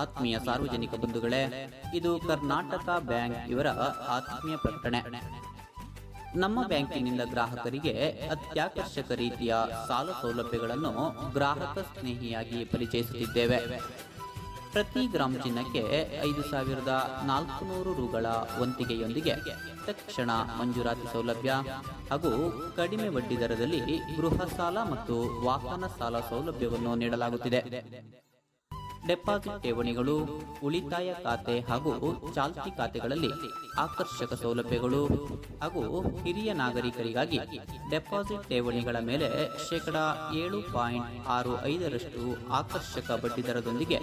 ಆತ್ಮೀಯ ಸಾರ್ವಜನಿಕ ಬಂಧುಗಳೇ, ಇದು ಕರ್ನಾಟಕ ಬ್ಯಾಂಕ್ ಇವರ ಆತ್ಮೀಯ ಪ್ರಕಟಣೆ. ನಮ್ಮ ಬ್ಯಾಂಕಿನಿಂದ ಗ್ರಾಹಕರಿಗೆ ಅತ್ಯಾಕರ್ಷಕ ರೀತಿಯ ಸಾಲ ಸೌಲಭ್ಯಗಳನ್ನು ಗ್ರಾಹಕ ಸ್ನೇಹಿಯಾಗಿ ಪರಿಚಯಿಸುತ್ತಿದ್ದೇವೆ. ಪ್ರತಿ ಗ್ರಾಮ್ ಚಿನ್ನಕ್ಕೆ 5,400 ರುಗಳ ವಂತಿಗೆಯೊಂದಿಗೆ ತಕ್ಷಣ ಮಂಜೂರಾತಿ ಸೌಲಭ್ಯ ಹಾಗೂ ಕಡಿಮೆ ಬಡ್ಡಿ ದರದಲ್ಲಿ ಗೃಹ ಸಾಲ ಮತ್ತು ವಾಹನ ಸಾಲ ಸೌಲಭ್ಯವನ್ನು ನೀಡಲಾಗುತ್ತಿದೆ. ಡೆಪಾಸಿಟ್ ಠೇವಣಿಗಳು, ಉಳಿತಾಯ ಖಾತೆ ಹಾಗೂ ಚಾಲ್ತಿ ಖಾತೆಗಳಲ್ಲಿ ಆಕರ್ಷಕ ಸೌಲಭ್ಯಗಳು ಹಾಗೂ ಹಿರಿಯ ನಾಗರಿಕರಿಗಾಗಿ ಡೆಪಾಸಿಟ್ ಠೇವಣಿಗಳ ಮೇಲೆ 7.65% ಆಕರ್ಷಕ ಬಡ್ಡಿ ದರದೊಂದಿಗೆ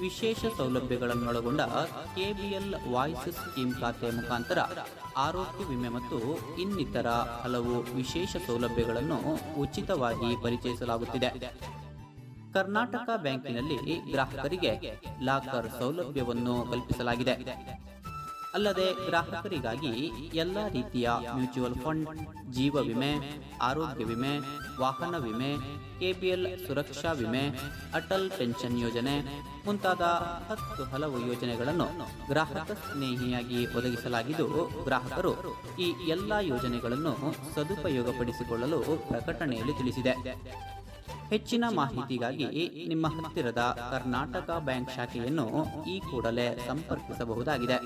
ವಿಶೇಷ ಸೌಲಭ್ಯಗಳನ್ನೊಳಗೊಂಡ ಕೆಬಿಎಲ್ ವಾಯ್ಸ್ ಸ್ಕೀಮ್ ಖಾತೆ ಮುಖಾಂತರ ಆರೋಗ್ಯ ವಿಮೆ ಮತ್ತು ಇನ್ನಿತರ ಹಲವು ವಿಶೇಷ ಸೌಲಭ್ಯಗಳನ್ನು ಉಚಿತವಾಗಿ ಪರಿಚಯಿಸಲಾಗುತ್ತಿದೆ. ಕರ್ನಾಟಕ ಬ್ಯಾಂಕಿನಲ್ಲಿ ಗ್ರಾಹಕರಿಗೆ ಲಾಕರ್ ಸೌಲಭ್ಯವನ್ನು ಕಲ್ಪಿಸಲಾಗಿದೆ. ಅಲ್ಲದೆ ಗ್ರಾಹಕರಿಗಾಗಿ ಎಲ್ಲ ರೀತಿಯ ಮ್ಯೂಚುವಲ್ ಫಂಡ್, ಜೀವ ವಿಮೆ, ಆರೋಗ್ಯ ವಿಮೆ, ವಾಹನ ವಿಮೆ, ಕೆಬಿಎಲ್ ಸುರಕ್ಷಾ ವಿಮೆ, ಅಟಲ್ ಪೆನ್ಷನ್ ಯೋಜನೆ ಮುಂತಾದ 10 ಹಲವು ಯೋಜನೆಗಳನ್ನು ಗ್ರಾಹಕ ಸ್ನೇಹಿಯಾಗಿ ಒದಗಿಸಲಾಗಿದ್ದು, ಗ್ರಾಹಕರು ಈ ಎಲ್ಲ ಯೋಜನೆಗಳನ್ನು ಸದುಪಯೋಗಪಡಿಸಿಕೊಳ್ಳಲು ಪ್ರಕಟಣೆಯಲ್ಲಿ ತಿಳಿಸಿದೆ. ಹೆಚ್ಚಿನ ಮಾಹಿತಿಗಾಗಿ ನಿಮ್ಮ ಹತ್ತಿರದ ಕರ್ನಾಟಕ ಬ್ಯಾಂಕ್ ಶಾಖೆಯನ್ನು ಈ ಕೂಡಲೇ ಸಂಪರ್ಕಿಸಬಹುದಾಗಿದೆ.